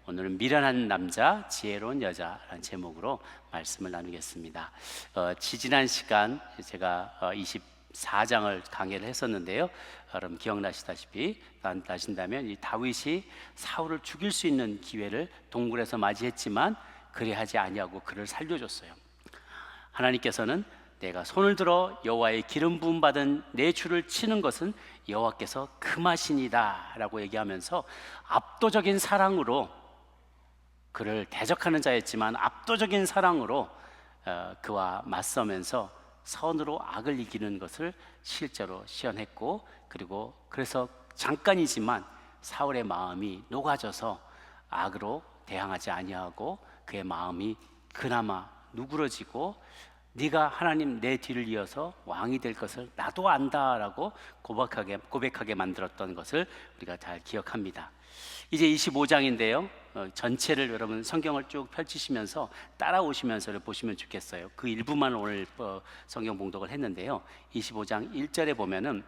오늘은 미련한 남자, 지혜로운 여자라는 제목으로 말씀을 나누겠습니다. 지지난 시간 제가 24장을 강의를 했었는데요. 여러분 기억나시다시피 나신다면 이 다윗이 사울을 죽일 수 있는 기회를 동굴에서 맞이했지만 그리하지 아니하고 그를 살려줬어요. 하나님께서는 내가 손을 들어 여호와의 기름 부음 받은 내 주를 치는 것은 여호와께서 금하시니다 라고 얘기하면서 압도적인 사랑으로, 그를 대적하는 자였지만 압도적인 사랑으로 그와 맞서면서 선으로 악을 이기는 것을 실제로 시연했고, 그리고 그래서 잠깐이지만 사울의 마음이 녹아져서 악으로 대항하지 아니하고 그의 마음이 그나마 누그러지고 네가 하나님 내 뒤를 이어서 왕이 될 것을 나도 안다라고 고백하게 만들었던 것을 우리가 잘 기억합니다. 이제 25장인데요. 전체를 여러분 성경을 쭉 펼치시면서 따라오시면서 보시면 좋겠어요. 그 일부만 오늘 성경 봉독을 했는데요. 25장 1절에 보면은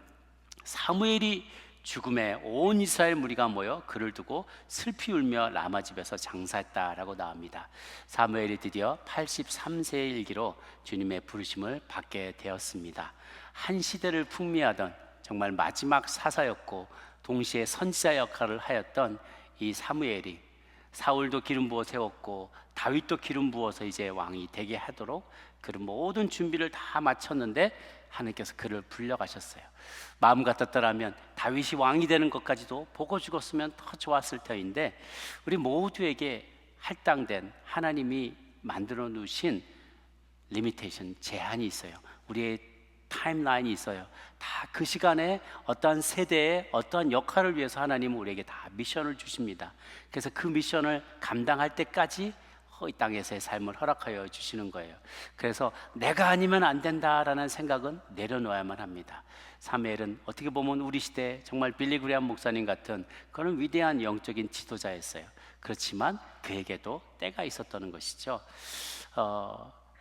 사무엘이 죽음에 온 이스라엘 무리가 모여 그를 두고 슬피 울며 라마 집에서 장사했다라고 나옵니다. 사무엘이 드디어 83세의 일기로 주님의 부르심을 받게 되었습니다. 한 시대를 풍미하던 정말 마지막 사사였고 동시에 선지자 역할을 하였던 이 사무엘이 사울도 기름 부어 세웠고 다윗도 기름 부어서 이제 왕이 되게 하도록 그런 모든 준비를 다 마쳤는데 하나님께서 그를 불려가셨어요. 마음 같았더라면 다윗이 왕이 되는 것까지도 보고 죽었으면 더 좋았을 터인데, 우리 모두에게 할당된 하나님이 만들어 놓으신 리미테이션, 제한이 있어요. 우리의 타임라인이 있어요. 다 그 시간에 어떠한 세대에 어떠한 역할을 위해서 하나님은 우리에게 다 미션을 주십니다. 그래서 그 미션을 감당할 때까지 이 땅에서의 삶을 허락하여 주시는 거예요. 그래서 내가 아니면 안 된다라는 생각은 내려놓아야만 합니다. 사무엘은 어떻게 보면 우리 시대 정말 빌리 그레이엄 목사님 같은 그런 위대한 영적인 지도자였어요. 그렇지만 그에게도 때가 있었다는 것이죠.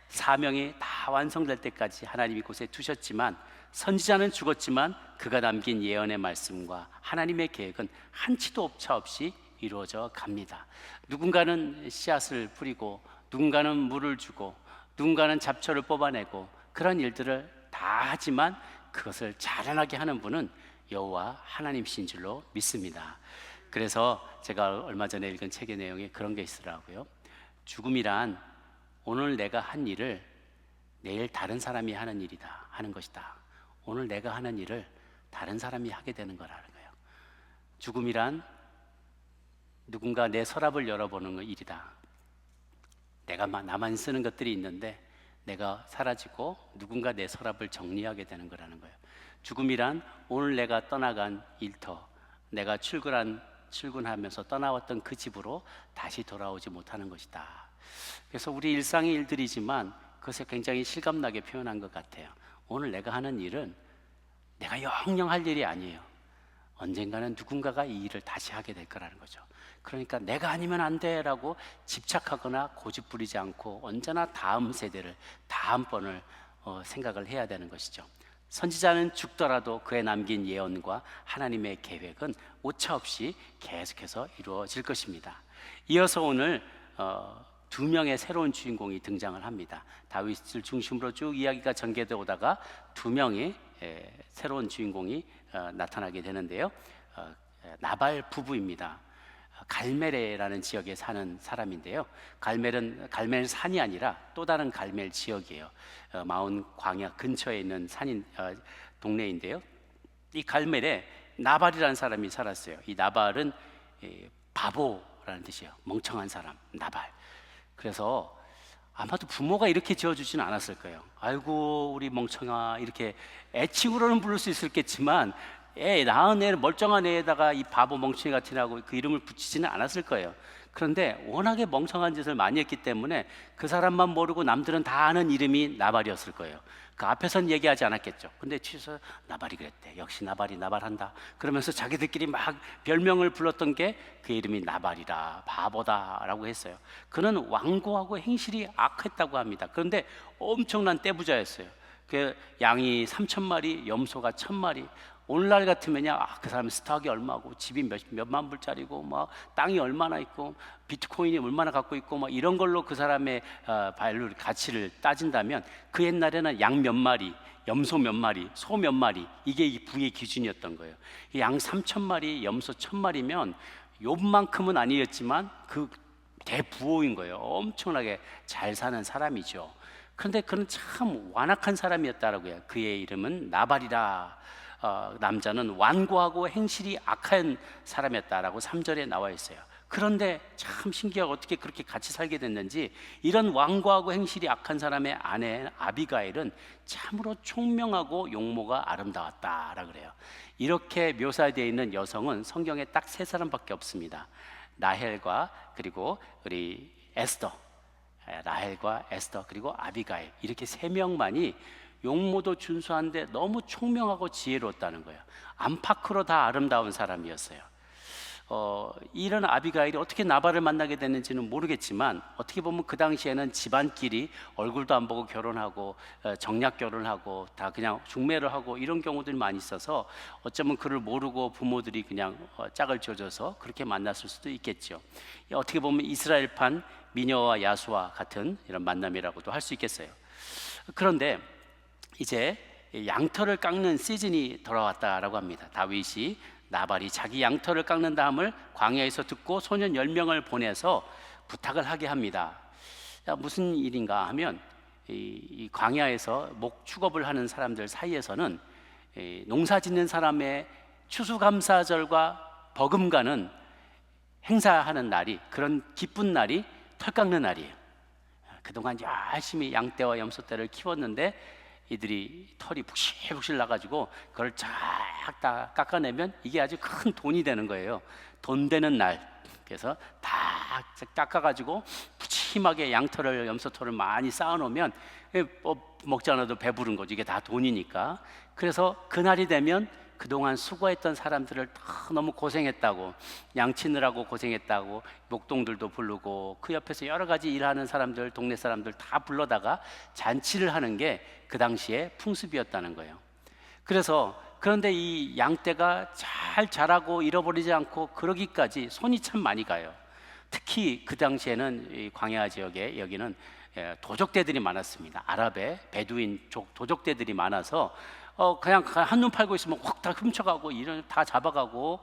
사명이 다 완성될 때까지 하나님이 곳에 두셨지만, 선지자는 죽었지만 그가 남긴 예언의 말씀과 하나님의 계획은 한치도 오차 없이 이루어져 갑니다. 누군가는 씨앗을 뿌리고 누군가는 물을 주고 누군가는 잡초를 뽑아내고 그런 일들을 다 하지만 그것을 자라나게 하는 분은 여호와 하나님이신 줄로 믿습니다. 그래서 제가 얼마 전에 읽은 책의 내용에 그런 게 있더라고요. 죽음이란 오늘 내가 한 일을 내일 다른 사람이 하는 일이다 하는 것이다. 오늘 내가 하는 일을 다른 사람이 하게 되는 거라는 거예요. 죽음이란 누군가 내 서랍을 열어보는 일이다. 내가 나만 쓰는 것들이 있는데 내가 사라지고 누군가 내 서랍을 정리하게 되는 거라는 거예요. 죽음이란 오늘 내가 떠나간 일터, 내가 출근하면서 떠나왔던 그 집으로 다시 돌아오지 못하는 것이다. 그래서 우리 일상의 일들이지만 그것을 굉장히 실감나게 표현한 것 같아요. 오늘 내가 하는 일은 내가 영영 할 일이 아니에요. 언젠가는 누군가가 이 일을 다시 하게 될 거라는 거죠. 그러니까 내가 아니면 안 돼라고 집착하거나 고집 부리지 않고 언제나 다음 세대를, 다음번을 생각을 해야 되는 것이죠. 선지자는 죽더라도 그의 남긴 예언과 하나님의 계획은 오차없이 계속해서 이루어질 것입니다. 이어서 오늘 두 명의 새로운 주인공이 등장을 합니다. 다윗을 중심으로 쭉 이야기가 전개되어 오다가 두 명의 새로운 주인공이 나타나게 되는데요. 나발 부부입니다. 갈멜이라는 지역에 사는 사람인데요. 갈멜 산이 아니라 또 다른 갈멜 지역이에요. 마온 광야 근처에 있는 동네인데요. 이 갈멜에 나발이라는 사람이 살았어요. 이 나발은 바보라는 뜻이에요. 멍청한 사람, 나발. 그래서 아마도 부모가 이렇게 지어주지는 않았을 거예요. 아이고 우리 멍청아, 이렇게 애칭으로는 부를 수 있었겠지만 낳은 애, 멀쩡한 애에다가 이 바보 멍청이 같은 애라고 그 이름을 붙이지는 않았을 거예요. 그런데 워낙에 멍청한 짓을 많이 했기 때문에 그 사람만 모르고 남들은 다 아는 이름이 나발이었을 거예요. 그 앞에서는 얘기하지 않았겠죠. 근데 뒤에서 나발이 그랬대. 역시 나발이 나발한다. 그러면서 자기들끼리 막 별명을 불렀던 게 그 이름이 나발이다, 바보다라고 했어요. 그는 완고하고 행실이 악했다고 합니다. 그런데 엄청난 떼부자였어요. 그 양이 3,000마리, 염소가 1,000마리, 오늘날 같으면야 그 사람 스탁이 얼마고 집이 몇만 불짜리고 막 땅이 얼마나 있고 비트코인이 얼마나 갖고 있고 막 이런 걸로 그 사람의 밸류 가치를 따진다면, 그 옛날에는 양 몇 마리, 염소 몇 마리, 소 몇 마리, 이게 이 부의 기준이었던 거예요. 양 3,000마리, 염소 1,000마리면 욥만큼은 아니었지만 그 대부호인 거예요. 엄청나게 잘 사는 사람이죠. 그런데 그는 참 완악한 사람이었다라고 해요. 그의 이름은 나발이라. 남자는 완고하고 행실이 악한 사람이었다라고 3절에 나와 있어요. 그런데 참 신기하고 어떻게 그렇게 같이 살게 됐는지, 이런 완고하고 행실이 악한 사람의 아내 아비가일은 참으로 총명하고 용모가 아름다웠다라 그래요. 이렇게 묘사되어 있는 여성은 성경에 딱 세 사람밖에 없습니다. 라헬과 그리고 우리 에스더, 라헬과 에스더 그리고 아비가일, 이렇게 세 명만이 용모도 준수한데 너무 총명하고 지혜로웠다는 거예요. 안팎으로 다 아름다운 사람이었어요. 이런 아비가일이 어떻게 나발을 만나게 됐는지는 모르겠지만, 어떻게 보면 그 당시에는 집안끼리 얼굴도 안 보고 결혼하고 정략 결혼하고 다 그냥 중매를 하고 이런 경우들이 많이 있어서 어쩌면 그를 모르고 부모들이 그냥 짝을 지어줘서 그렇게 만났을 수도 있겠죠. 어떻게 보면 이스라엘판 미녀와 야수와 같은 이런 만남이라고도 할 수 있겠어요. 그런데 이제 양털을 깎는 시즌이 돌아왔다라고 합니다. 다윗이 나발이 자기 양털을 깎는 다음을 광야에서 듣고 소년 10명을 보내서 부탁을 하게 합니다. 무슨 일인가 하면 이 광야에서 목 축업을 하는 사람들 사이에서는 농사 짓는 사람의 추수감사절과 버금가는 행사하는 날이, 그런 기쁜 날이 털 깎는 날이에요. 그동안 열심히 양떼와 염소떼를 키웠는데 이들이 털이 북실북실 나가지고 그걸 쫙 다 깎아내면 이게 아주 큰 돈이 되는 거예요. 돈 되는 날. 그래서 다 깎아가지고 푸짐하게 양털을, 염소털을 많이 쌓아놓으면 먹지 않아도 배부른 거죠. 이게 다 돈이니까. 그래서 그날이 되면 그동안 수고했던 사람들을 다 너무 고생했다고, 양치느라고 고생했다고 목동들도 부르고 그 옆에서 여러 가지 일하는 사람들, 동네 사람들 다 불러다가 잔치를 하는 게 그 당시에 풍습이었다는 거예요. 그런데 이 양떼가 잘 자라고 잃어버리지 않고 그러기까지 손이 참 많이 가요. 특히 그 당시에는 이 광야 지역에 여기는 도적대들이 많았습니다. 아랍의 베두인족 도적대들이 많아서 그냥 한눈 팔고 있으면 확 다 훔쳐가고 이런 다 잡아가고,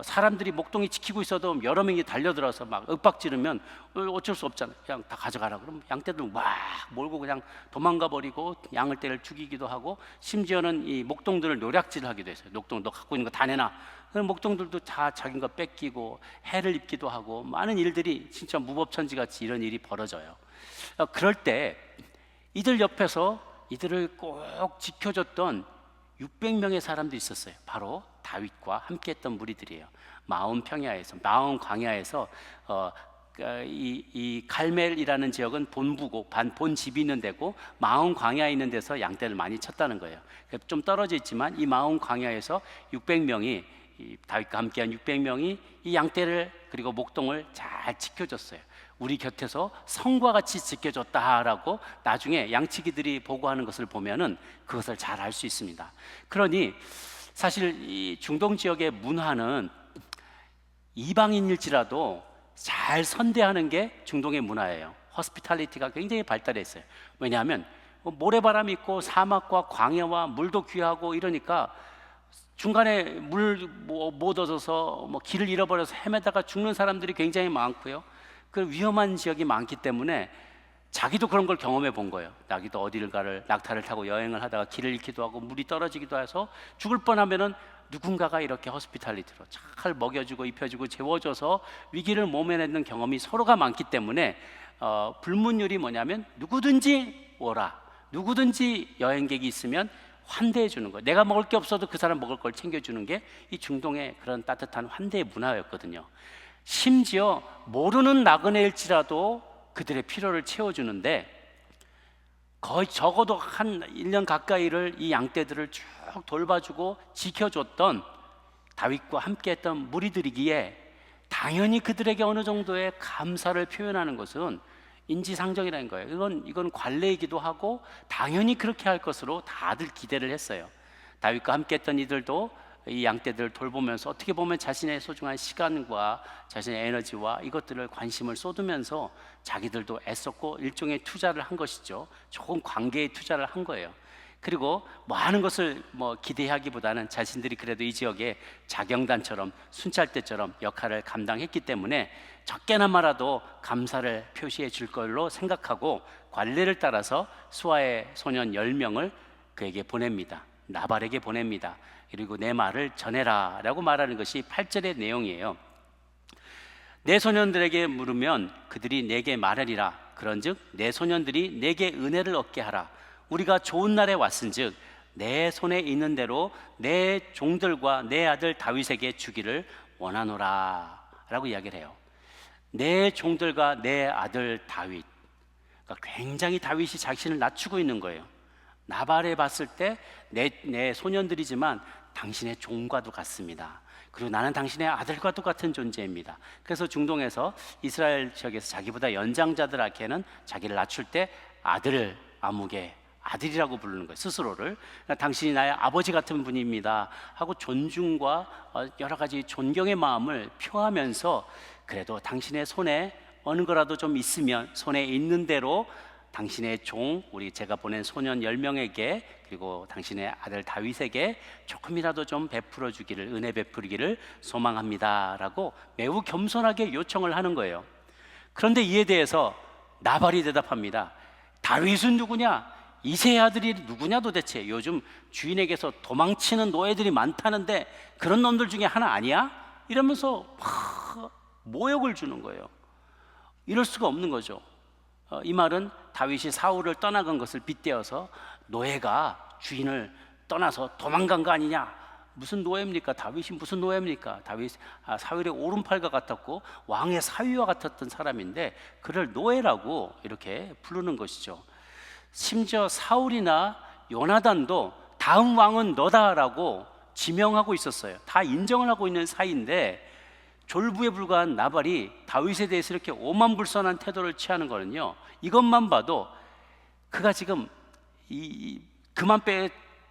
사람들이 목동이 지키고 있어도 여러 명이 달려들어서 막 윽박지르면 어쩔 수 없잖아요. 그냥 다 가져가라. 그럼 양떼들 막 몰고 그냥 도망가 버리고 양을 떼를 죽이기도 하고, 심지어는 이 목동들을 노략질을 하기도 했어요. 목동 너 갖고 있는 거 다 내놔. 그럼 목동들도 다 자기 거 뺏기고 해를 입기도 하고, 많은 일들이 진짜 무법천지같이 이런 일이 벌어져요. 그럴 때 이들 옆에서 이들을 꼭 지켜줬던 600명의 사람도 있었어요. 바로 다윗과 함께했던 무리들이에요. 마온 평야에서, 마온 광야에서 이 갈멜이라는 지역은 본부고 본집이 있는 데고, 마온 광야에 있는 데서 양떼를 많이 쳤다는 거예요. 좀 떨어져 있지만 이 마온 광야에서 600명이, 다윗과 함께한 600명이 이 양떼를 그리고 목동을 잘 지켜줬어요. 우리 곁에서 성과 같이 지켜줬다라고 나중에 양치기들이 보고하는 것을 보면은 그것을 잘 알 수 있습니다. 그러니 사실 이 중동 지역의 문화는 이방인일지라도 잘 선대하는 게 중동의 문화예요. 호스피탈리티가 굉장히 발달해 있어요. 왜냐하면 모래바람이 있고 사막과 광야와 물도 귀하고 이러니까 중간에 물 못 얻어서 길을 잃어버려서 헤매다가 죽는 사람들이 굉장히 많고요. 그 위험한 지역이 많기 때문에 자기도 그런 걸 경험해 본 거예요. 자기도 어디를 낙타를 타고 여행을 하다가 길을 잃기도 하고 물이 떨어지기도 해서 죽을 뻔하면은 누군가가 이렇게 호스피탈리티로 잘 먹여주고 입혀주고 재워줘서 위기를 모면했는 경험이 서로가 많기 때문에 불문율이 뭐냐면 누구든지 오라, 누구든지 여행객이 있으면 환대해 주는 거예요. 내가 먹을 게 없어도 그 사람 먹을 걸 챙겨주는 게 이 중동의 그런 따뜻한 환대의 문화였거든요. 심지어 모르는 나그네일지라도 그들의 필요를 채워주는데, 거의 적어도 한 1년 가까이를 이 양떼들을 쭉 돌봐주고 지켜줬던 다윗과 함께했던 무리들이기에 당연히 그들에게 어느 정도의 감사를 표현하는 것은 인지상정이라는 거예요. 이건 관례이기도 하고 당연히 그렇게 할 것으로 다들 기대를 했어요. 다윗과 함께했던 이들도 이 양떼들을 돌보면서 어떻게 보면 자신의 소중한 시간과 자신의 에너지와 이것들을 관심을 쏟으면서 자기들도 애썼고 일종의 투자를 한 것이죠. 좋은 관계에 투자를 한 거예요. 그리고 많은 것을 기대하기보다는 자신들이 그래도 이 지역의 자경단처럼 순찰대처럼 역할을 감당했기 때문에 적게나마라도 감사를 표시해 줄 걸로 생각하고 관례를 따라서 수하의 소년 10명을 그에게 보냅니다. 나발에게 보냅니다. 그리고 내 말을 전해라 라고 말하는 것이 8절의 내용이에요. 내 소년들에게 물으면 그들이 내게 말하리라. 그런즉 내 소년들이 내게 은혜를 얻게 하라. 우리가 좋은 날에 왔은즉 내 손에 있는 대로 내 종들과 내 아들 다윗에게 주기를 원하노라 라고 이야기를 해요. 내 종들과 내 아들 다윗, 그러니까 굉장히 다윗이 자신을 낮추고 있는 거예요. 나발에 봤을 때 내 소년들이지만 당신의 종과도 같습니다. 그리고 나는 당신의 아들과 똑같은 존재입니다. 그래서 중동에서 이스라엘 지역에서 자기보다 연장자들에게는 자기를 낮출 때 아들, 아무개, 아들이라고 부르는 거예요. 스스로를. 당신이 나의 아버지 같은 분입니다 하고 존중과 여러 가지 존경의 마음을 표하면서 그래도 당신의 손에 어느 거라도 좀 있으면 손에 있는 대로 당신의 종, 제가 보낸 소년 10명에게 그리고 당신의 아들 다윗에게 조금이라도 좀 베풀어 주기를, 은혜 베풀기를 소망합니다 라고 매우 겸손하게 요청을 하는 거예요. 그런데 이에 대해서 나발이 대답합니다. 다윗은 누구냐? 이새의 아들이 누구냐 도대체? 요즘 주인에게서 도망치는 노예들이 많다는데 그런 놈들 중에 하나 아니야? 이러면서 막 모욕을 주는 거예요. 이럴 수가 없는 거죠. 이 말은 다윗이 사울을 떠나간 것을 빗대어서 노예가 주인을 떠나서 도망간 거 아니냐? 무슨 노예입니까? 다윗이 무슨 노예입니까? 다윗 사울의 오른팔과 같았고 왕의 사위와 같았던 사람인데 그를 노예라고 이렇게 부르는 것이죠. 심지어 사울이나 요나단도 다음 왕은 너다라고 지명하고 있었어요. 다 인정을 하고 있는 사이인데 졸부에 불과한 나발이 다윗에 대해서 이렇게 오만불선한 태도를 취하는 거는요, 이것만 봐도 그가 지금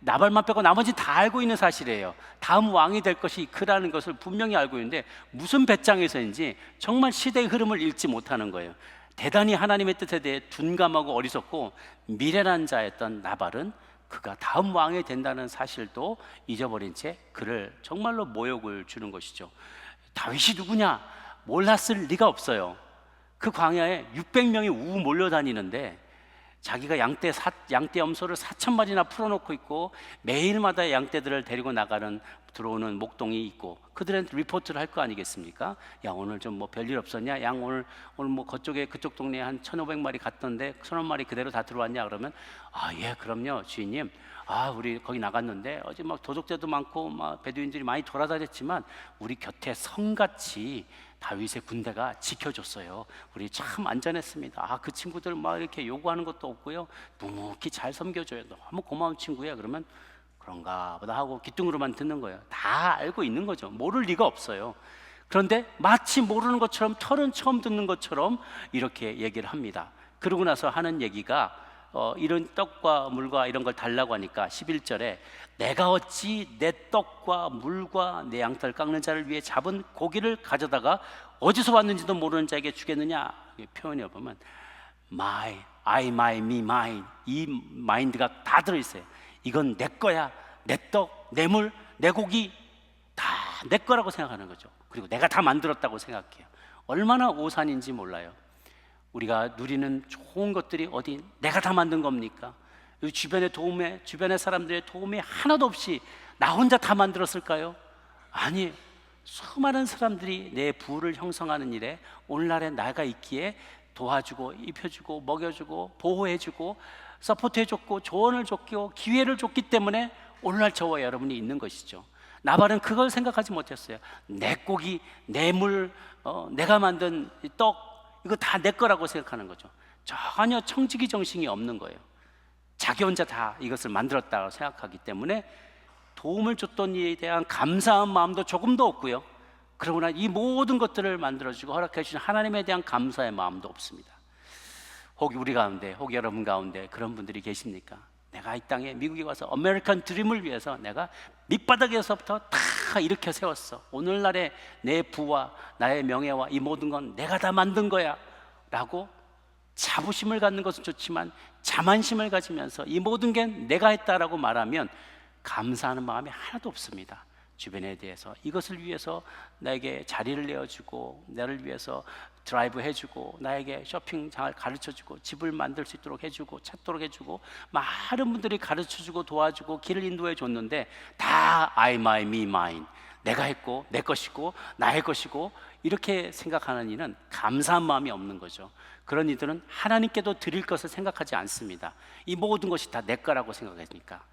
나발만 빼고 나머지 다 알고 있는 사실이에요. 다음 왕이 될 것이 그라는 것을 분명히 알고 있는데 무슨 배짱에서인지 정말 시대의 흐름을 읽지 못하는 거예요. 대단히 하나님의 뜻에 대해 둔감하고 어리석고 미련한 자였던 나발은 그가 다음 왕이 된다는 사실도 잊어버린 채 그를 정말로 모욕을 주는 것이죠. 다윗이 누구냐? 몰랐을 리가 없어요. 그 광야에 600명이 우우 몰려다니는데 자기가 양떼 염소를 4,000마리나 풀어놓고 있고 매일마다 양떼들을 데리고 들어오는 목동이 있고 그들한테 리포트를 할 거 아니겠습니까? 야, 오늘 좀 별일 없었냐? 양 오늘 그쪽 동네에 한 1,500마리 갔던데 1,000마리 그대로 다 들어왔냐? 그러면 예, 그럼요 주인님. 우리 거기 나갔는데 어제 도적자도 많고 베두인들이 많이 돌아다녔지만 우리 곁에 성같이 다윗의 군대가 지켜줬어요. 우리 참 안전했습니다. 그 친구들 이렇게 요구하는 것도 없고요. 묵묵히 잘 섬겨줘요. 너무 고마운 친구야. 그러면 그런가 보다 하고 귀뚱으로만 듣는 거예요. 다 알고 있는 거죠. 모를 리가 없어요. 그런데 마치 모르는 것처럼, 털은 처음 듣는 것처럼 이렇게 얘기를 합니다. 그러고 나서 하는 얘기가 이런 떡과 물과 이런 걸 달라고 하니까 11절에 내가 어찌 내 떡과 물과 내 양털 깎는 자를 위해 잡은 고기를 가져다가 어디서 왔는지도 모르는 자에게 주겠느냐? 표현해 보면 I, my, me, mine, 이 마인드가 다 들어있어요. 이건 내 거야. 내 떡, 내 물, 내 고기 다 내 거라고 생각하는 거죠. 그리고 내가 다 만들었다고 생각해요. 얼마나 오산인지 몰라요. 우리가 누리는 좋은 것들이 어디 내가 다 만든 겁니까? 주변의 사람들의 도움이 하나도 없이 나 혼자 다 만들었을까요? 아니에요. 수많은 사람들이 내 부를 형성하는 일에 오늘날에 나가 있기에 도와주고 입혀주고 먹여주고 보호해주고 서포트해줬고 조언을 줬고 기회를 줬기 때문에 오늘날 저와 여러분이 있는 것이죠. 나발은 그걸 생각하지 못했어요. 내 고기, 내 물, 내가 만든 떡, 이거 다 내 거라고 생각하는 거죠. 전혀 청지기 정신이 없는 거예요. 자기 혼자 다 이것을 만들었다고 생각하기 때문에 도움을 줬던 이에 대한 감사한 마음도 조금도 없고요. 그러나 이 모든 것들을 만들어주고 허락해 주신 하나님에 대한 감사의 마음도 없습니다. 혹 우리 가운데, 혹 여러분 가운데 그런 분들이 계십니까? 내가 이 땅에 미국에 와서 아메리칸 드림을 위해서 내가 밑바닥에서부터 다 일으켜 세웠어. 오늘날의 내 부와 나의 명예와 이 모든 건 내가 다 만든 거야 라고 자부심을 갖는 것은 좋지만 자만심을 가지면서 이 모든 게 내가 했다라고 말하면 감사하는 마음이 하나도 없습니다. 주변에 대해서 이것을 위해서 나에게 자리를 내어주고 나를 위해서 드라이브 해주고 나에게 쇼핑장을 가르쳐주고 집을 만들 수 있도록 해주고 찾도록 해주고 많은 분들이 가르쳐주고 도와주고 길을 인도해 줬는데 다 I, my, me, mine, 내가 했고 내 것이고 나의 것이고 이렇게 생각하는 이는 감사한 마음이 없는 거죠. 그런 이들은 하나님께도 드릴 것을 생각하지 않습니다. 이 모든 것이 다 내 거라고 생각하니까.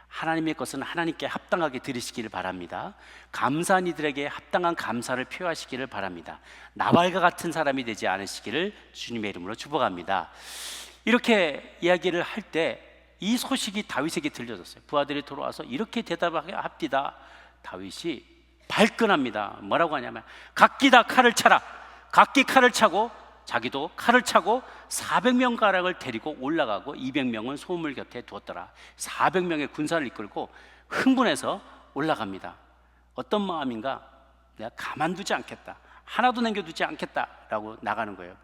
하나님의 것은 하나님께 합당하게 드리시기를 바랍니다. 감사한 이들에게 합당한 감사를 표하시기를 바랍니다. 나발과 같은 사람이 되지 않으시기를 주님의 이름으로 축복합니다. 이렇게 이야기를 할 때 이 소식이 다윗에게 들려졌어요. 부하들이 돌아와서 이렇게 대답하게 합디다. 다윗이 발끈합니다. 뭐라고 하냐면 각기다 칼을 차라. 각기 칼을 차고 자기도 칼을 차고 400명 가량을 데리고 올라가고 200명은 소물 곁에 두었더라. 400명의 군사를 이끌고 흥분해서 올라갑니다. 어떤 마음인가? 내가 가만두지 않겠다, 하나도 남겨두지 않겠다라고 나가는 거예요.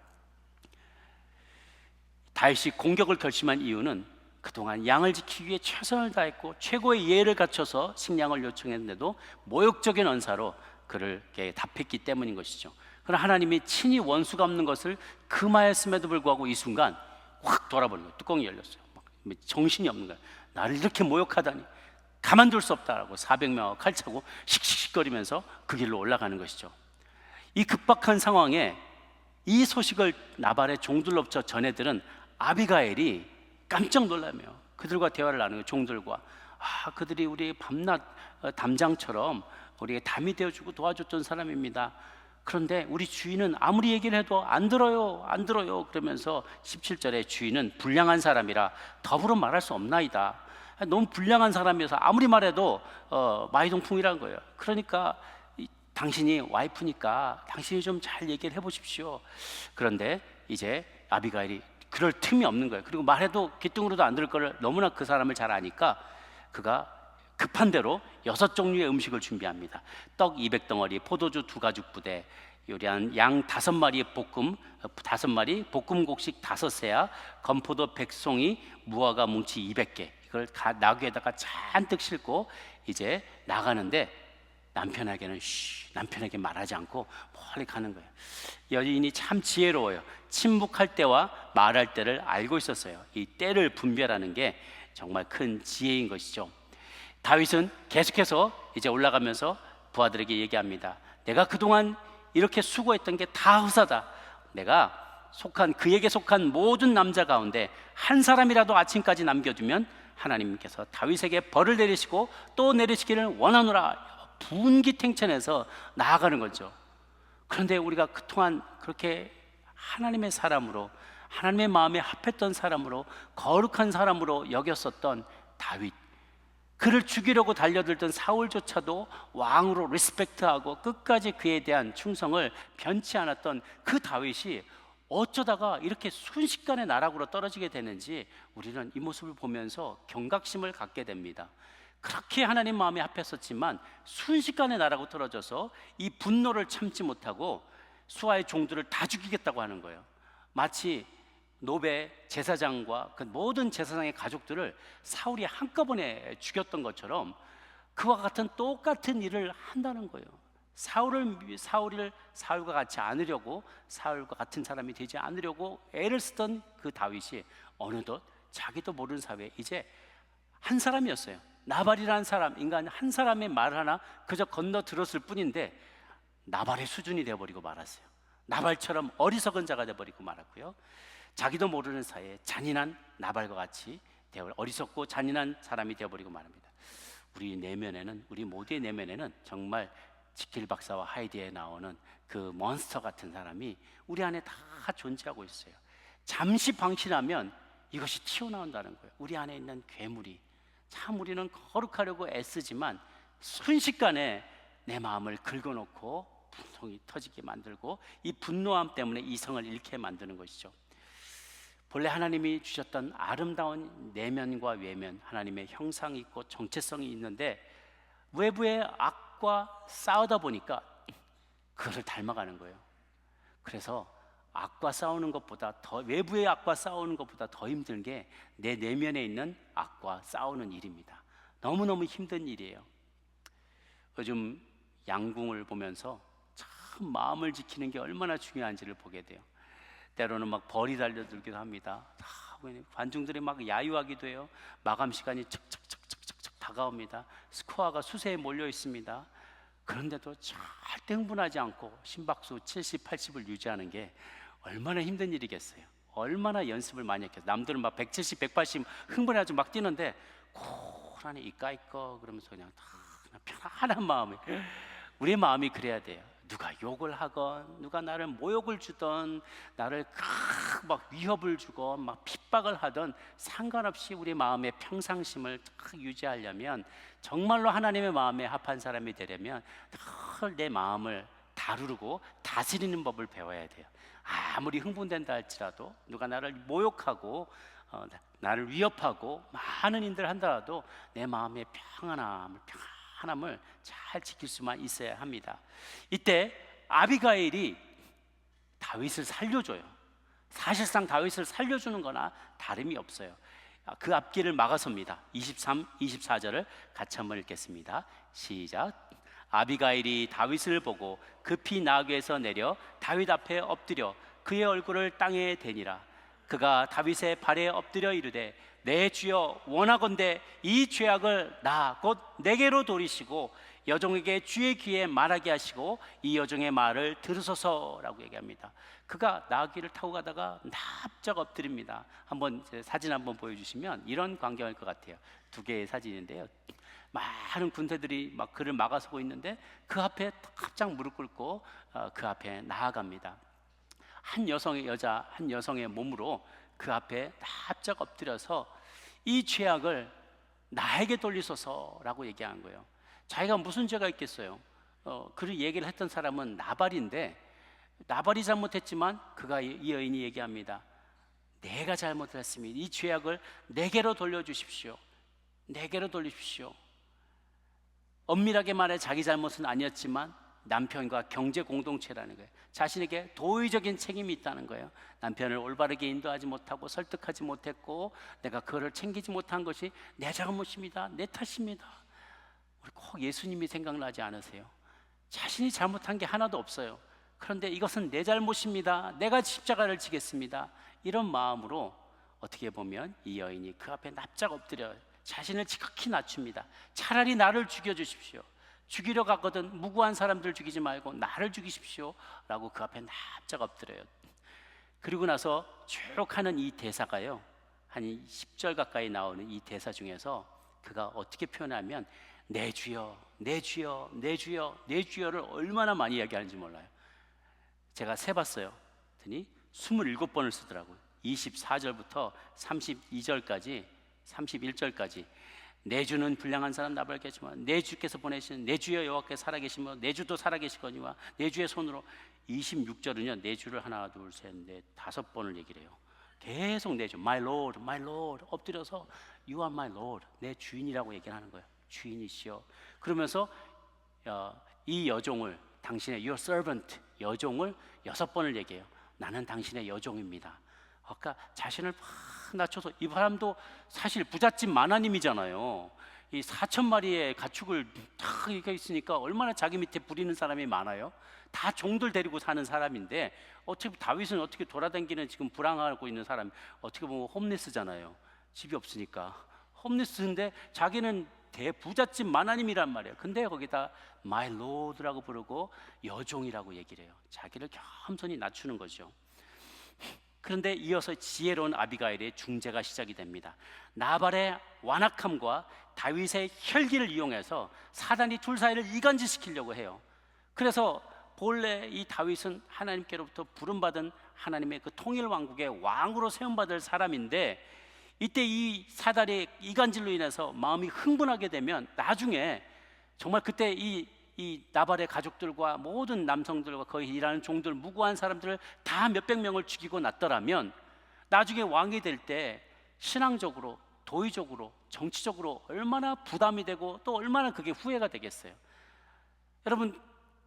다윗이 공격을 결심한 이유는 그동안 양을 지키기 위해 최선을 다했고 최고의 예를 갖춰서 식량을 요청했는데도 모욕적인 언사로 그를 답했기 때문인 것이죠. 그러나 하나님이 친히 원수가 없는 것을 금하였음에도 불구하고 이 순간 확 돌아버린 거예요. 뚜껑이 열렸어요. 정신이 없는 거예요. 나를 이렇게 모욕하다니 가만둘 수 없다라고 400명하고 칼차고 씩씩거리면서 그 길로 올라가는 것이죠. 이 급박한 상황에 이 소식을 나발의 종들로부터 전해들은 아비가일이 깜짝 놀라며 그들과 대화를 나누고 종들과 그들이 우리 밤낮 담장처럼 우리에게 담이 되어주고 도와줬던 사람입니다. 그런데 우리 주인은 아무리 얘기를 해도 안 들어요 그러면서 17절에 주인은 불량한 사람이라 더불어 말할 수 없나이다. 너무 불량한 사람이어서 아무리 말해도 마이동풍이라는 거예요. 그러니까 당신이 와이프니까 당신이 좀 잘 얘기를 해보십시오. 그런데 이제 아비가일이 그럴 틈이 없는 거예요. 그리고 말해도 귀뚱으로도 안 들을 거를 너무나 그 사람을 잘 아니까 그가 급한 대로 6종류의 음식을 준비합니다. 떡 200덩어리, 포도주 2가죽 부대, 요리한 양 5마리의 볶음 5마리, 볶음곡식 5세야, 건포도 100송이, 무화과 뭉치 200개. 이걸 나귀에다가 잔뜩 싣고 이제 나가는데 남편에게 말하지 않고 멀리 가는 거예요. 여인이 참 지혜로워요. 침묵할 때와 말할 때를 알고 있었어요. 이 때를 분별하는 게 정말 큰 지혜인 것이죠. 다윗은 계속해서 이제 올라가면서 부하들에게 얘기합니다. 내가 그동안 이렇게 수고했던 게 다 헛되다. 내가 그에게 속한 모든 남자 가운데 한 사람이라도 아침까지 남겨두면 하나님께서 다윗에게 벌을 내리시고 또 내리시기를 원하노라. 분기탱천해서 나아가는 거죠. 그런데 우리가 그동안 그렇게 하나님의 사람으로, 하나님의 마음에 합했던 사람으로, 거룩한 사람으로 여겼었던 다윗, 그를 죽이려고 달려들던 사울조차도 왕으로 리스펙트하고 끝까지 그에 대한 충성을 변치 않았던 그 다윗이 어쩌다가 이렇게 순식간에 나락으로 떨어지게 되는지 우리는 이 모습을 보면서 경각심을 갖게 됩니다. 그렇게 하나님 마음에 합했었지만 순식간에 나락으로 떨어져서 이 분노를 참지 못하고 수하의 종들을 다 죽이겠다고 하는 거예요. 마치 노베 제사장과 그 모든 제사장의 가족들을 사울이 한꺼번에 죽였던 것처럼 그와 같은 똑같은 일을 한다는 거예요. 사울과 같이 않으려고, 사울과 같은 사람이 되지 않으려고 애를 쓰던 그 다윗이 어느덧 자기도 모르는 사이에 이제 한 사람이었어요. 나발이라는 사람, 인간 한 사람의 말 하나 그저 건너 들었을 뿐인데 나발의 수준이 되어버리고 말았어요. 나발처럼 어리석은 자가 되어버리고 말았고요. 자기도 모르는 사이에 잔인한 나발과 같이 어리석고 잔인한 사람이 되어버리고 말합니다. 우리 모두의 내면에는 정말 지킬 박사와 하이디에 나오는 그 몬스터 같은 사람이 우리 안에 다 존재하고 있어요. 잠시 방심하면 이것이 튀어나온다는 거예요. 우리 안에 있는 괴물이. 참 우리는 거룩하려고 애쓰지만 순식간에 내 마음을 긁어놓고 분통이 터지게 만들고 이 분노함 때문에 이성을 잃게 만드는 것이죠. 본래 하나님이 주셨던 아름다운 내면과 외면, 하나님의 형상이 있고 정체성이 있는데 외부의 악과 싸우다 보니까 그것을 닮아가는 거예요. 그래서 악과 싸우는 것보다 더, 외부의 악과 싸우는 것보다 더 힘든 게 내 내면에 있는 악과 싸우는 일입니다. 너무너무 힘든 일이에요. 요즘 양궁을 보면서 참 마음을 지키는 게 얼마나 중요한지를 보게 돼요. 때로는 막 벌이 달려들기도 합니다. 관중들이 막 야유하기도 해요. 마감 시간이 척척척척척 다가옵니다. 스코어가 수세에 몰려 있습니다. 그런데도 절대 흥분하지 않고 심박수 70, 80을 유지하는 게 얼마나 힘든 일이겠어요. 얼마나 연습을 많이 했겠어요. 남들은 막 170, 180 흥분해가지고 막 뛰는데 고라니 이까이꺼 그러면서 그냥 편안한 마음에, 우리의 마음이 그래야 돼요. 누가 욕을 하건 누가 나를 모욕을 주던 나를 막 위협을 주건 막 핍박을 하던 상관없이 우리 마음의 평상심을 딱 유지하려면, 정말로 하나님의 마음에 합한 사람이 되려면 늘 내 마음을 다루고 다스리는 법을 배워야 돼요. 아무리 흥분된다 할지라도, 누가 나를 모욕하고 나를 위협하고 많은 일들 한다라도 내 마음의 평안함을 잘 지킬 수만 있어야 합니다. 이때 아비가일이 다윗을 살려줘요. 사실상 다윗을 살려주는 거나 다름이 없어요. 그 앞길을 막아섭니다. 23, 24절을 같이 한번 읽겠습니다. 시작. 아비가일이 다윗을 보고 급히 나귀에서 내려 다윗 앞에 엎드려 그의 얼굴을 땅에 대니라. 그가 다윗의 발에 엎드려 이르되 내 주여 원하건대 이 죄악을 나 곧 내게로 돌이시고 여종에게 주의 귀에 말하게 하시고 이 여종의 말을 들으소서라고 얘기합니다. 그가 나귀를 타고 가다가 납작 엎드립니다. 한번 사진 한번 보여주시면 이런 광경일 것 같아요. 두 개의 사진인데요. 많은 군대들이 막 그를 막아서고 있는데 그 앞에 납작 무릎 꿇고 그 앞에 나아갑니다. 한 여성의 몸으로 그 앞에 납작 엎드려서 이 죄악을 나에게 돌리소서라고 얘기한 거예요. 자기가 무슨 죄가 있겠어요? 그 얘기를 했던 사람은 나발인데, 나발이 잘못했지만 그가, 이 여인이 얘기합니다. 내가 잘못했습니다. 이 죄악을 내게로 돌려주십시오. 내게로 돌리십시오. 엄밀하게 말해 자기 잘못은 아니었지만 남편과 경제 공동체라는 거예요. 자신에게 도의적인 책임이 있다는 거예요. 남편을 올바르게 인도하지 못하고 설득하지 못했고 내가 그거를 챙기지 못한 것이 내 잘못입니다. 내 탓입니다. 우리 꼭 예수님이 생각나지 않으세요? 자신이 잘못한 게 하나도 없어요. 그런데 이것은 내 잘못입니다. 내가 십자가를 지겠습니다. 이런 마음으로 어떻게 보면 이 여인이 그 앞에 납작 엎드려 자신을 지극히 낮춥니다. 차라리 나를 죽여주십시오. 죽이려 갔거든 무고한 사람들 죽이지 말고 나를 죽이십시오 라고 그 앞에 납작 엎드려요. 그리고 나서 쭉 하는 이 대사가요, 한 10절 가까이 나오는 이 대사 중에서 그가 어떻게 표현하면 내 주여, 내 주여, 내 주여, 내 주여를 얼마나 많이 이야기하는지 몰라요. 제가 세봤어요. 그랬더니 27번을 쓰더라고요. 24절부터 32절까지 31절까지 내 주는 불량한 사람 나발겠지만 내 주께서 보내신 내 주여 여호와께서 살아계시며 내 주도 살아계시거니와 내 주의 손으로. 26절은요 내 주를 하나 둘 셋 넷 5번을 얘기를 해요. 계속 내 주, my lord, my lord 엎드려서 you are my lord, 내 주인이라고 얘기를 하는 거예요. 주인이시여. 그러면서 이 여종을, 당신의 your servant, 여종을 6번을 얘기해요. 나는 당신의 여종입니다. 아까 자신을 팍 낮춰서, 이 사람도 사실 부잣집 만화님이잖아요. 이 4,000마리의 가축을 다 이렇게 있으니까 얼마나 자기 밑에 부리는 사람이 많아요. 다 종들 데리고 사는 사람인데 어떻게 다윗은 어떻게 돌아다니는 지금 불황하고 있는 사람, 어떻게 보면 홈리스잖아요. 집이 없으니까 홈리스인데 자기는 대부잣집 만화님이란 말이에요. 근데 거기다 my lord라고 부르고 여종이라고 얘기를 해요. 자기를 겸손히 낮추는 거죠. 그런데 이어서 지혜로운 아비가일의 중재가 시작이 됩니다. 나발의 완악함과 다윗의 혈기를 이용해서 사단이 둘 사이를 이간질시키려고 해요. 그래서 본래 이 다윗은 하나님께로부터 부름받은 하나님의 그 통일 왕국의 왕으로 세움받을 사람인데, 이때 이 사단의 이간질로 인해서 마음이 흥분하게 되면 나중에 정말 그때 이 나발의 가족들과 모든 남성들과 거기 일하는 종들, 무고한 사람들을 다 몇백 명을 죽이고 났더라면 나중에 왕이 될 때 신앙적으로, 도의적으로, 정치적으로 얼마나 부담이 되고 또 얼마나 그게 후회가 되겠어요. 여러분,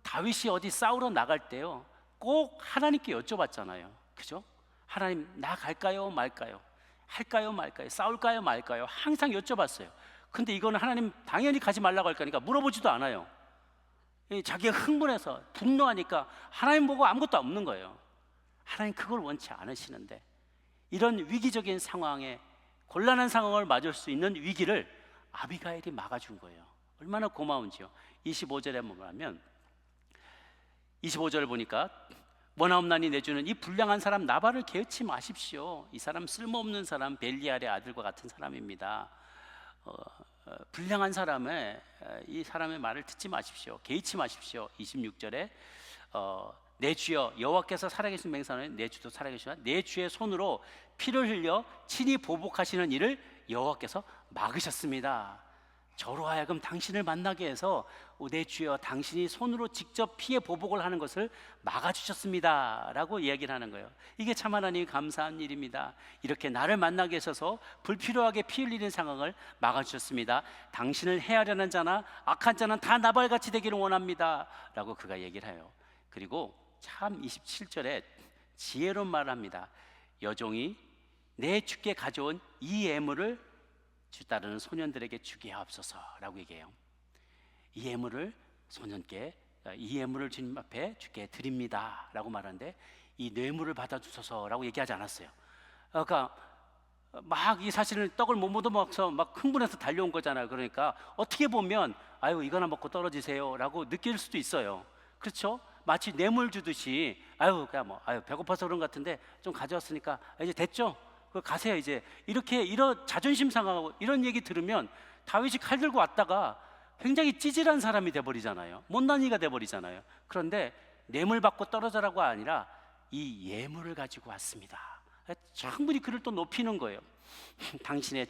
다윗이 어디 싸우러 나갈 때요, 꼭 하나님께 여쭤봤잖아요. 그죠? 하나님, 나 갈까요 말까요? 할까요 말까요? 싸울까요 말까요? 항상 여쭤봤어요. 근데 이거는 하나님 당연히 가지 말라고 할 거니까 물어보지도 않아요. 자기가 흥분해서 분노하니까 하나님 보고 아무것도 없는 거예요. 하나님 그걸 원치 않으시는데, 이런 위기적인 상황에, 곤란한 상황을 맞을 수 있는 위기를 아비가일이 막아준 거예요. 얼마나 고마운지요. 25절에 보면, 25절을 보니까 원하옵나니 내주는 이 불량한 사람 나발을 개의치 마십시오. 이 사람 쓸모없는 사람, 벨리알의 아들과 같은 사람입니다. 불량한 사람의, 이 사람의 말을 듣지 마십시오. 개의치 마십시오. 26절에 내 주여 여호와께서 살아계신 맹세하는 내 주도 살아계시나 내 주의 손으로 피를 흘려 친히 보복하시는 일을 여호와께서 막으셨습니다. 저로 하여금 당신을 만나게 해서 내 주여 당신이 손으로 직접 피해 보복을 하는 것을 막아주셨습니다 라고 이야기를 하는 거예요. 이게 참 하나님이 감사한 일입니다. 이렇게 나를 만나게 하셔서 불필요하게 피 흘리는 상황을 막아주셨습니다. 당신을 해하려는 자나 악한 자는 다 나발같이 되기를 원합니다 라고 그가 얘기를 해요. 그리고 참 27절에 지혜로운 말을 합니다. 여종이 내 주께 가져온 이 예물을 주 따르는 소년들에게 주게 하옵소서라고 얘기해요. 이 예물을 소년께, 이 예물을 주님 앞에 주께 드립니다라고 말하는데, 이 뇌물을 받아주소서라고 얘기하지 않았어요. 그러니까 막 이 사실은 떡을 못 먹어서 막 흥분해서 달려온 거잖아요. 그러니까 어떻게 보면 아유 이거나 먹고 떨어지세요라고 느낄 수도 있어요. 그렇죠? 마치 뇌물 주듯이 아유 그냥 뭐 아유 배고파서 그런 것 같은데 좀 가져왔으니까 이제 됐죠? 가세요 이제. 이렇게 이런 자존심 상하고 이런 얘기 들으면 다윗이 칼 들고 왔다가 굉장히 찌질한 사람이 돼버리잖아요. 못난이가 돼버리잖아요. 그런데 뇌물 받고 떨어져라고 아니라 이 예물을 가지고 왔습니다. 충분히 그를 또 높이는 거예요. 당신의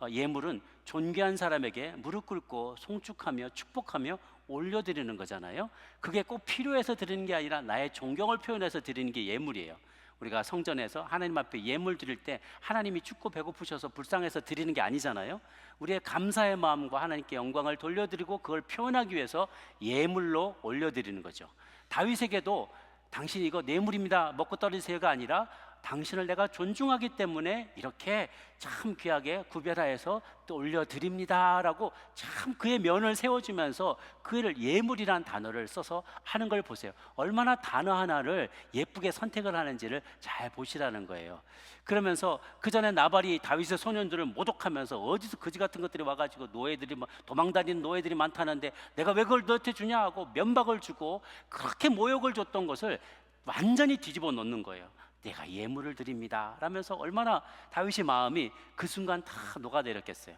예물은 존귀한 사람에게 무릎 꿇고 송축하며 축복하며 올려드리는 거잖아요. 그게 꼭 필요해서 드리는 게 아니라 나의 존경을 표현해서 드리는 게 예물이에요. 우리가 성전에서 하나님 앞에 예물 드릴 때 하나님이 춥고 배고프셔서 불쌍해서 드리는 게 아니잖아요. 우리의 감사의 마음과 하나님께 영광을 돌려드리고 그걸 표현하기 위해서 예물로 올려드리는 거죠. 다윗에게도 당신 이거 뇌물입니다 먹고 떨어지세요가 아니라 당신을 내가 존중하기 때문에 이렇게 참 귀하게 구별하여서 또 올려드립니다라고 참 그의 면을 세워주면서 그를 예물이란 단어를 써서 하는 걸 보세요. 얼마나 단어 하나를 예쁘게 선택을 하는지를 잘 보시라는 거예요. 그러면서 그 전에 나발이 다윗의 소년들을 모독하면서 어디서 거지 같은 것들이 와가지고 노예들이 도망다니는 노예들이 많다는데 내가 왜 그걸 너한테 주냐 하고 면박을 주고 그렇게 모욕을 줬던 것을 완전히 뒤집어 놓는 거예요. 내가 예물을 드립니다 라면서 얼마나 다윗의 마음이 그 순간 다 녹아내렸겠어요.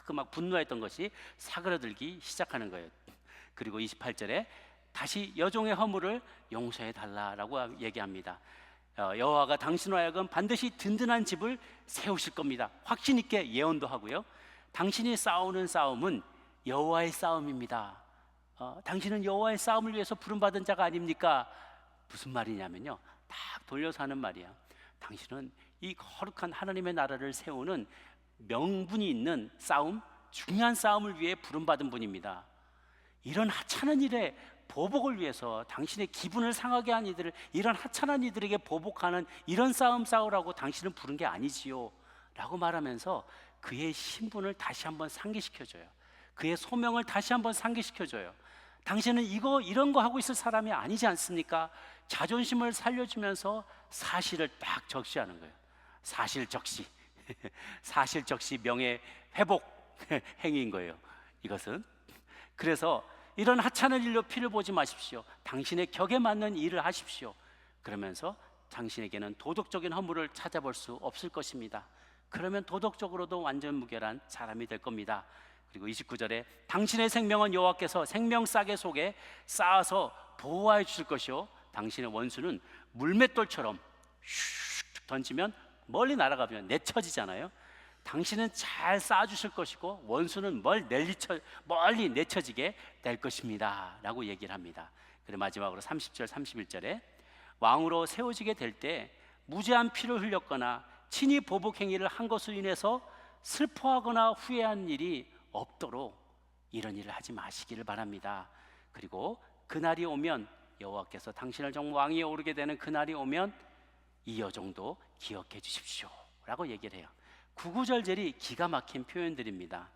막 분노했던 것이 사그러들기 시작하는 거예요. 그리고 28절에 다시 여종의 허물을 용서해 달라라고 얘기합니다. 여호와가 당신으로 하여금 반드시 든든한 집을 세우실 겁니다. 확신 있게 예언도 하고요. 당신이 싸우는 싸움은 여호와의 싸움입니다. 당신은 여호와의 싸움을 위해서 부름받은 자가 아닙니까? 무슨 말이냐면요, 딱 돌려서 하는 말이야. 당신은 이 거룩한 하나님의 나라를 세우는 명분이 있는 싸움, 중요한 싸움을 위해 부름받은 분입니다. 이런 하찮은 일에 보복을 위해서 당신의 기분을 상하게 한 이들을, 이런 하찮은 이들에게 보복하는 이런 싸움 싸우라고 당신은 부른 게 아니지요 라고 말하면서 그의 신분을 다시 한번 상기시켜줘요. 그의 소명을 다시 한번 상기시켜줘요. 당신은 이런 거 하고 있을 사람이 아니지 않습니까? 자존심을 살려주면서 사실을 딱 적시하는 거예요. 사실적시 사실적시 명예 회복 행위인 거예요, 이것은. 그래서 이런 하찮은 일로 피를 보지 마십시오. 당신의 격에 맞는 일을 하십시오. 그러면서 당신에게는 도덕적인 허물을 찾아볼 수 없을 것입니다. 그러면 도덕적으로도 완전 무결한 사람이 될 겁니다. 그리고 29절에 당신의 생명은 여호와께서 생명싸개 속에 쌓아서 보호하여 주실 것이요 당신의 원수는 물맷돌처럼 슉 던지면 멀리 날아가면 내쳐지잖아요. 당신은 잘 쌓아주실 것이고 원수는 멀리 내쳐지게 될 것입니다 라고 얘기를 합니다. 그리고 마지막으로 30절 31절에 왕으로 세워지게 될 때 무죄한 피를 흘렸거나 친히 보복 행위를 한 것으로 인해서 슬퍼하거나 후회한 일이 없도록 이런 일을 하지 마시기를 바랍니다. 그리고 그날이 오면, 여호와께서 당신을 정말 왕위에 오르게 되는 그날이 오면 이 여정도 기억해 주십시오 라고 얘기를 해요. 구구절절이 기가 막힌 표현들입니다.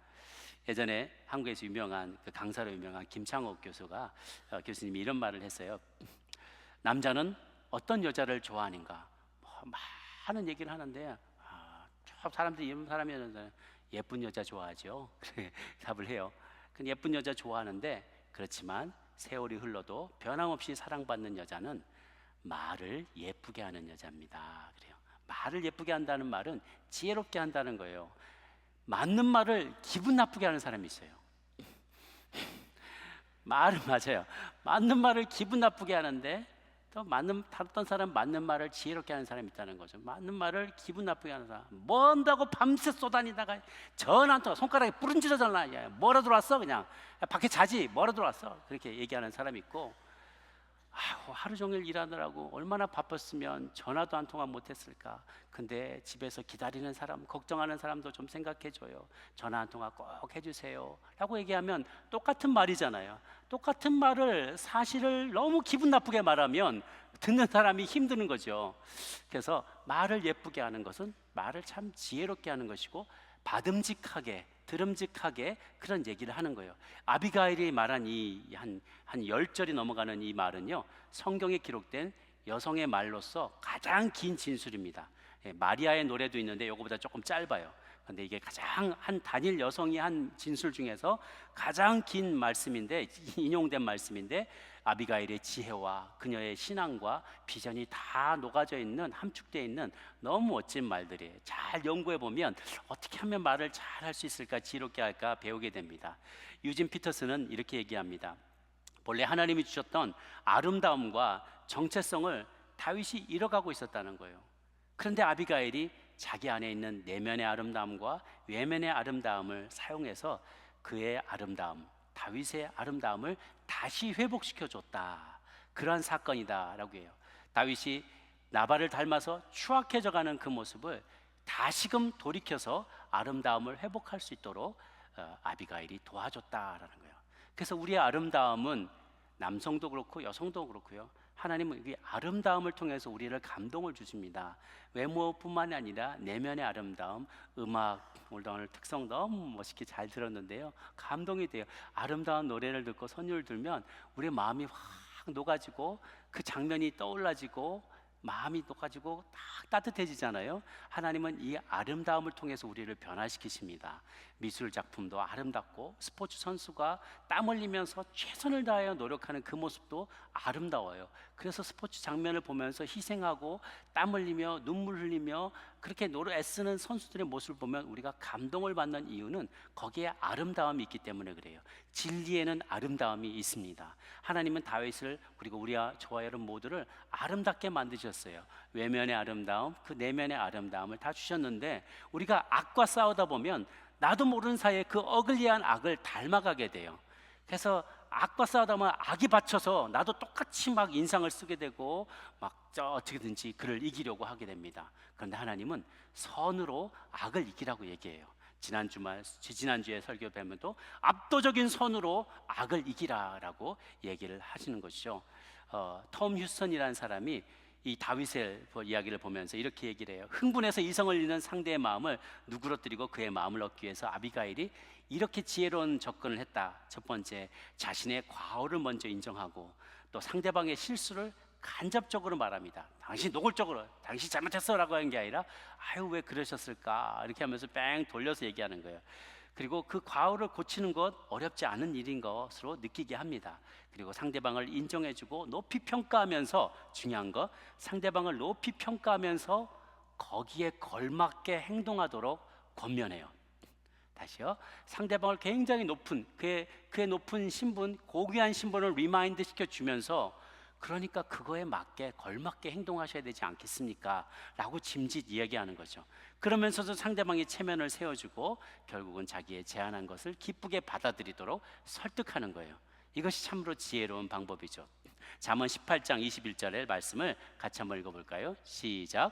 예전에 한국에서 유명한 그 강사로 유명한 김창옥 교수가 교수님이 이런 말을 했어요. 남자는 어떤 여자를 좋아하는가, 뭐 많은 얘기를 하는데 저 사람들이 이런 사람이었는데 예쁜 여자 좋아하죠. 그래 답을 해요. 그 예쁜 여자 좋아하는데, 그렇지만 세월이 흘러도 변함없이 사랑받는 여자는 말을 예쁘게 하는 여자입니다. 그래요. 말을 예쁘게 한다는 말은 지혜롭게 한다는 거예요. 맞는 말을 기분 나쁘게 하는 사람이 있어요. 말은 맞아요. 맞는 말을 기분 나쁘게 하는데, 또 어떤 사람 맞는 말을 지혜롭게 하는 사람이 있다는 거죠. 맞는 말을 기분 나쁘게 하는 사람, 뭐 한다고 밤새 쏘다니다가 전화 안 통화, 손가락에 부른지러잖아. 야, 뭐라 들어왔어? 그냥 야, 밖에 자지, 뭐라 들어왔어? 그렇게 얘기하는 사람이 있고, 하루 종일 일하느라고 얼마나 바빴으면 전화도 한 통화 못했을까. 근데 집에서 기다리는 사람, 걱정하는 사람도 좀 생각해줘요. 전화 한 통화 꼭 해주세요 라고 얘기하면 똑같은 말이잖아요. 똑같은 말을, 사실을 너무 기분 나쁘게 말하면 듣는 사람이 힘드는 거죠. 그래서 말을 예쁘게 하는 것은 말을 참 지혜롭게 하는 것이고, 받음직하게, 들음직하게 그런 얘기를 하는 거예요. 아비가일이 말한 이 한 10절이 넘어가는 이 말은요, 성경에 기록된 여성의 말로서 가장 긴 진술입니다. 마리아의 노래도 있는데 이거보다 조금 짧아요. 근데 이게 가장 한 단일 여성이 한 진술 중에서 가장 긴 말씀인데, 인용된 말씀인데, 아비가일의 지혜와 그녀의 신앙과 비전이 다 녹아져 있는, 함축되어 있는 너무 멋진 말들이에요. 잘 연구해 보면 어떻게 하면 말을 잘 할 수 있을까, 지혜롭게 할까 배우게 됩니다. 유진 피터스는 이렇게 얘기합니다. 본래 하나님이 주셨던 아름다움과 정체성을 다윗이 잃어가고 있었다는 거예요. 그런데 아비가일이 자기 안에 있는 내면의 아름다움과 외면의 아름다움을 사용해서 그의 아름다움, 다윗의 아름다움을 다시 회복시켜 줬다. 그러한 사건이다라고 해요. 다윗이 나발을 닮아서 추악해져 가는 그 모습을 다시금 돌이켜서 아름다움을 회복할 수 있도록 아비가일이 도와줬다라는 거예요. 그래서 우리의 아름다움은 남성도 그렇고 여성도 그렇고요, 하나님은 이 아름다움을 통해서 우리를 감동을 주십니다. 외모뿐만이 아니라 내면의 아름다움, 음악, 오늘 특성 너무 멋있게 잘 들었는데요, 감동이 돼요. 아름다운 노래를 듣고 선율을 들면 우리 마음이 확 녹아지고 그 장면이 떠올라지고 마음이 녹아지고 딱 따뜻해지잖아요. 하나님은 이 아름다움을 통해서 우리를 변화시키십니다. 미술 작품도 아름답고, 스포츠 선수가 땀 흘리면서 최선을 다하여 노력하는 그 모습도 아름다워요. 그래서 스포츠 장면을 보면서 희생하고 땀 흘리며 눈물 흘리며 그렇게 애쓰는 선수들의 모습을 보면 우리가 감동을 받는 이유는 거기에 아름다움이 있기 때문에 그래요. 진리에는 아름다움이 있습니다. 하나님은 다윗을, 그리고 우리와 저와 여러분 모두를 아름답게 만드셨어요. 외면의 아름다움, 그 내면의 아름다움을 다 주셨는데, 우리가 악과 싸우다 보면 나도 모르는 사이에 그 어글리한 악을 닮아가게 돼요. 그래서 악과 싸우다 보면 악이 받쳐서 나도 똑같이 막 인상을 쓰게 되고 막 어떻게든지 그를 이기려고 하게 됩니다. 그런데 하나님은 선으로 악을 이기라고 얘기해요. 지난주에 설교 뵈면도 압도적인 선으로 악을 이기라라고 얘기를 하시는 것이죠. 톰 휴스턴이라는 사람이 이 다윗의 이야기를 보면서 이렇게 얘기를 해요. 흥분해서 이성을 잃는 상대의 마음을 누그러뜨리고 그의 마음을 얻기 위해서 아비가일이 이렇게 지혜로운 접근을 했다. 첫 번째, 자신의 과오를 먼저 인정하고, 또 상대방의 실수를 간접적으로 말합니다. 당신 노골적으로 당신 잘못했어 라고 하는 게 아니라, 아유 왜 그러셨을까 이렇게 하면서 뺑 돌려서 얘기하는 거예요. 그리고 그 과오를 고치는 것 어렵지 않은 일인 것으로 느끼게 합니다. 그리고 상대방을 인정해주고 높이 평가하면서, 중요한 거, 상대방을 높이 평가하면서 거기에 걸맞게 행동하도록 권면해요. 다시요. 상대방을 굉장히 높은 그의 높은 신분, 고귀한 신분을 리마인드 시켜주면서, 그러니까 그거에 맞게 걸맞게 행동하셔야 되지 않겠습니까? 라고 짐짓 이야기하는 거죠. 그러면서도 상대방의 체면을 세워주고 결국은 자기의 제안한 것을 기쁘게 받아들이도록 설득하는 거예요. 이것이 참으로 지혜로운 방법이죠. 잠언 18장 21절의 말씀을 같이 한번 읽어볼까요? 시작.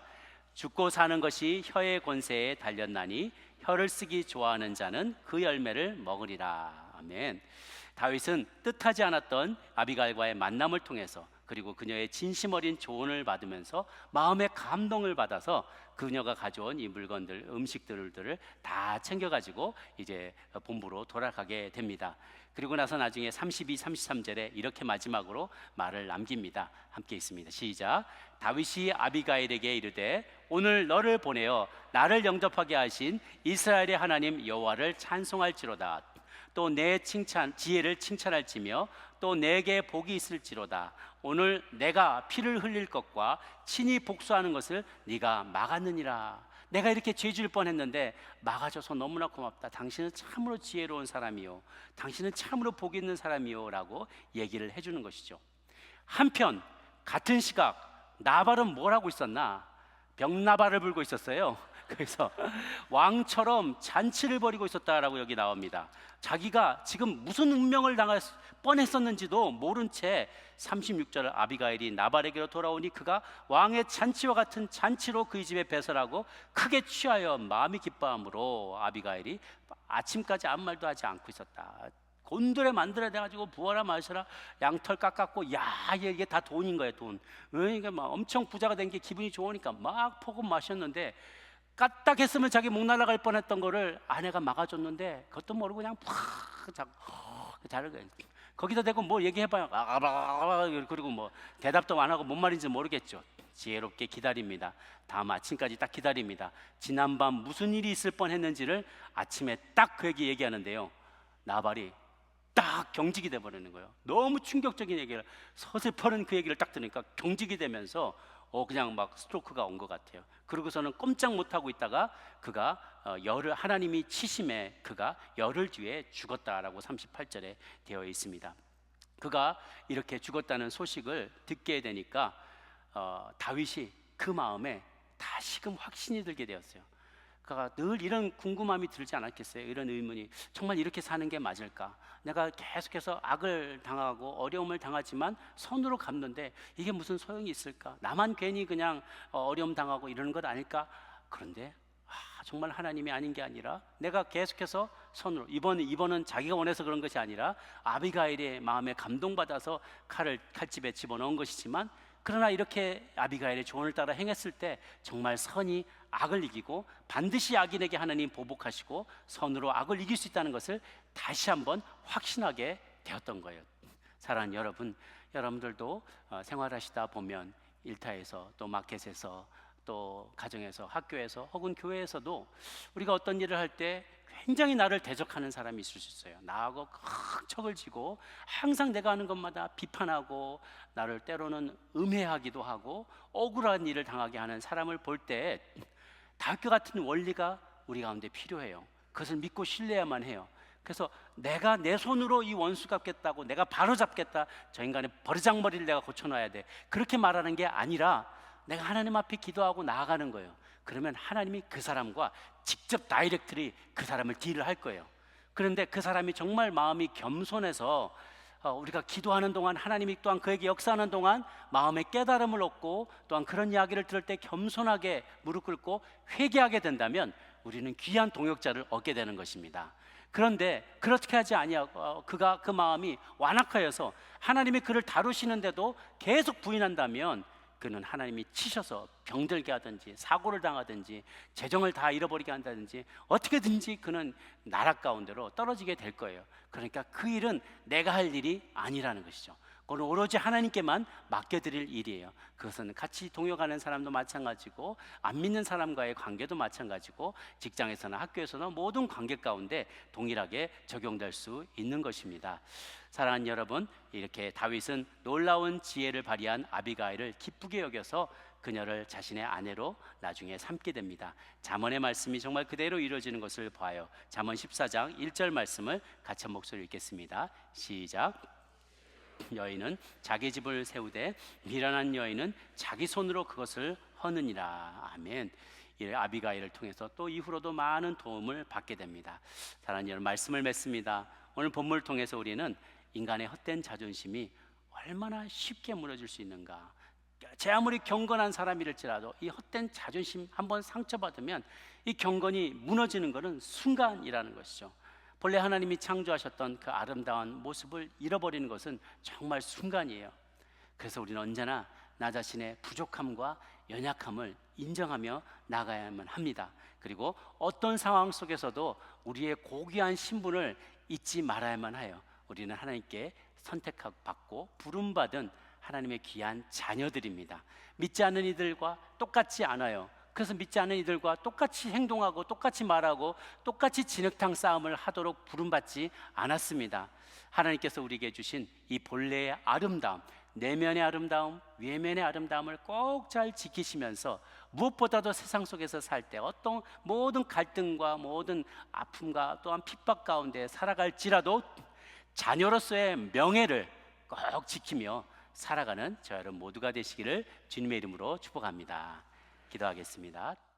죽고 사는 것이 혀의 권세에 달렸나니 혀를 쓰기 좋아하는 자는 그 열매를 먹으리라. 아멘. 다윗은 뜻하지 않았던 아비가일과의 만남을 통해서, 그리고 그녀의 진심 어린 조언을 받으면서 마음의 감동을 받아서 그녀가 가져온 이 물건들, 음식들을 다 챙겨가지고 이제 본부로 돌아가게 됩니다. 그리고 나서 나중에 32, 33절에 이렇게 마지막으로 말을 남깁니다. 함께 있습니다. 시작. 다윗이 아비가일에게 이르되 오늘 너를 보내어 나를 영접하게 하신 이스라엘의 하나님 여호와를 찬송할지로다. 또 내 지혜를 칭찬할지며 또 내게 복이 있을지로다. 오늘 내가 피를 흘릴 것과 친히 복수하는 것을 네가 막았느니라. 내가 이렇게 죄 지을 뻔했는데 막아줘서 너무나 고맙다. 당신은 참으로 지혜로운 사람이요, 당신은 참으로 복 있는 사람이요 라고 얘기를 해주는 것이죠. 한편 같은 시각 나발은 뭘 하고 있었나? 병나발을 불고 있었어요. 그래서 왕처럼 잔치를 벌이고 있었다라고 여기 나옵니다. 자기가 지금 무슨 운명을 당할 뻔했었는지도 모른 채 36절 아비가일이 나발에게로 돌아오니 그가 왕의 잔치와 같은 잔치로 그의 집에 배설하고 크게 취하여 마음이 기뻐함으로 아비가일이 아침까지 아무 말도 하지 않고 있었다. 곤드레 만들어 돼가지고 부어라 마셔라 양털 깎았고, 야 이게 다 돈인 거예요. 돈. 그러니까 막 엄청 부자가 된 게 기분이 좋으니까 막 포금 마셨는데, 까딱했으면 자기 목 날아갈 뻔했던 거를 아내가 막아줬는데 그것도 모르고 그냥 팍 자르. 거기다 대고 뭐 얘기해봐요. 그리고 뭐 대답도 안 하고 뭔 말인지 모르겠죠. 지혜롭게 기다립니다. 다음 아침까지 딱 기다립니다. 지난밤 무슨 일이 있을 뻔했는지를 아침에 딱 그에게 얘기하는데요. 나발이 딱 경직이 돼버리는 거예요. 너무 충격적인 얘기를, 서슬퍼른 그 얘기를 딱 들으니까 경직이 되면서 그냥 막 스트로크가 온 것 같아요. 그러고서는 꼼짝 못하고 있다가 그가 열을, 하나님이 치심에 그가 열흘 뒤에 죽었다라고 38절에 되어 있습니다. 그가 이렇게 죽었다는 소식을 듣게 되니까 다윗이 그 마음에 다시금 확신이 들게 되었어요. 그가 늘 이런 궁금함이 들지 않았겠어요? 이런 의문이, 정말 이렇게 사는 게 맞을까? 내가 계속해서 악을 당하고 어려움을 당하지만 선으로 갚는데 이게 무슨 소용이 있을까? 나만 괜히 그냥 어려움 당하고 이러는 것 아닐까? 그런데 정말 하나님이 아닌 게 아니라 내가 계속해서 선으로, 이번은 자기가 원해서 그런 것이 아니라 아비가일의 마음에 감동받아서 칼집에 집어넣은 것이지만, 그러나 이렇게 아비가일의 조언을 따라 행했을 때 정말 선이 악을 이기고 반드시 악인에게 하나님 보복하시고 선으로 악을 이길 수 있다는 것을 다시 한번 확신하게 되었던 거예요. 사랑하는 여러분, 여러분들도 생활하시다 보면 일터에서 또 마켓에서 또 가정에서, 학교에서 혹은 교회에서도 우리가 어떤 일을 할 때 굉장히 나를 대적하는 사람이 있을 수 있어요. 나하고 큰 척을 지고 항상 내가 하는 것마다 비판하고 나를 때로는 음해하기도 하고 억울한 일을 당하게 하는 사람을 볼 때 다윗과 같은 원리가 우리 가운데 필요해요. 그것을 믿고 신뢰해야만 해요. 그래서 내가 내 손으로 이 원수 갚겠다고, 내가 바로 잡겠다, 저 인간의 버르장머리를 내가 고쳐놔야 돼, 그렇게 말하는 게 아니라 내가 하나님 앞에 기도하고 나아가는 거예요. 그러면 하나님이 그 사람과 직접 다이렉트리 그 사람을 딜을 할 거예요. 그런데 그 사람이 정말 마음이 겸손해서 우리가 기도하는 동안 하나님이 또한 그에게 역사하는 동안 마음의 깨달음을 얻고 또한 그런 이야기를 들을 때 겸손하게 무릎 꿇고 회개하게 된다면 우리는 귀한 동역자를 얻게 되는 것입니다. 그런데 그렇게 하지 아니하고 그가 그 마음이 완악하여서 하나님이 그를 다루시는데도 계속 부인한다면 그는 하나님이 치셔서 병들게 하든지 사고를 당하든지 재정을 다 잃어버리게 한다든지 어떻게든지 그는 나락 가운데로 떨어지게 될 거예요. 그러니까 그 일은 내가 할 일이 아니라는 것이죠. 그건 오로지 하나님께만 맡겨드릴 일이에요. 그것은 같이 동역하는 사람도 마찬가지고 안 믿는 사람과의 관계도 마찬가지고 직장에서나 학교에서나 모든 관계 가운데 동일하게 적용될 수 있는 것입니다. 사랑하는 여러분, 이렇게 다윗은 놀라운 지혜를 발휘한 아비가일을 기쁘게 여겨서 그녀를 자신의 아내로 나중에 삼게 됩니다. 잠언의 말씀이 정말 그대로 이루어지는 것을 봐요. 잠언 14장 1절 말씀을 같이 한 목소리 읽겠습니다. 시작. 여인은 자기 집을 세우되 미련한 여인은 자기 손으로 그것을 허느니라. 아멘. 이 아비가일을 통해서 또 이후로도 많은 도움을 받게 됩니다. 사랑하는 여러분, 말씀을 맺습니다. 오늘 본문을 통해서 우리는 인간의 헛된 자존심이 얼마나 쉽게 무너질 수 있는가, 제 아무리 경건한 사람이랄지라도 이 헛된 자존심 한번 상처받으면 이 경건이 무너지는 것은 순간이라는 것이죠. 본래 하나님이 창조하셨던 그 아름다운 모습을 잃어버리는 것은 정말 순간이에요. 그래서 우리는 언제나 나 자신의 부족함과 연약함을 인정하며 나가야만 합니다. 그리고 어떤 상황 속에서도 우리의 고귀한 신분을 잊지 말아야만 해요. 우리는 하나님께 선택받고 부름받은 하나님의 귀한 자녀들입니다. 믿지 않는 이들과 똑같지 않아요. 그래서 믿지 않는 이들과 똑같이 행동하고 똑같이 말하고 똑같이 진흙탕 싸움을 하도록 부름받지 않았습니다. 하나님께서 우리에게 주신 이 본래의 아름다움, 내면의 아름다움, 외면의 아름다움을 꼭 잘 지키시면서 무엇보다도 세상 속에서 살 때 어떤 모든 갈등과 모든 아픔과 또한 핍박 가운데 살아갈지라도 자녀로서의 명예를 꼭 지키며 살아가는 저 여러분 모두가 되시기를 주님의 이름으로 축복합니다. 기도하겠습니다.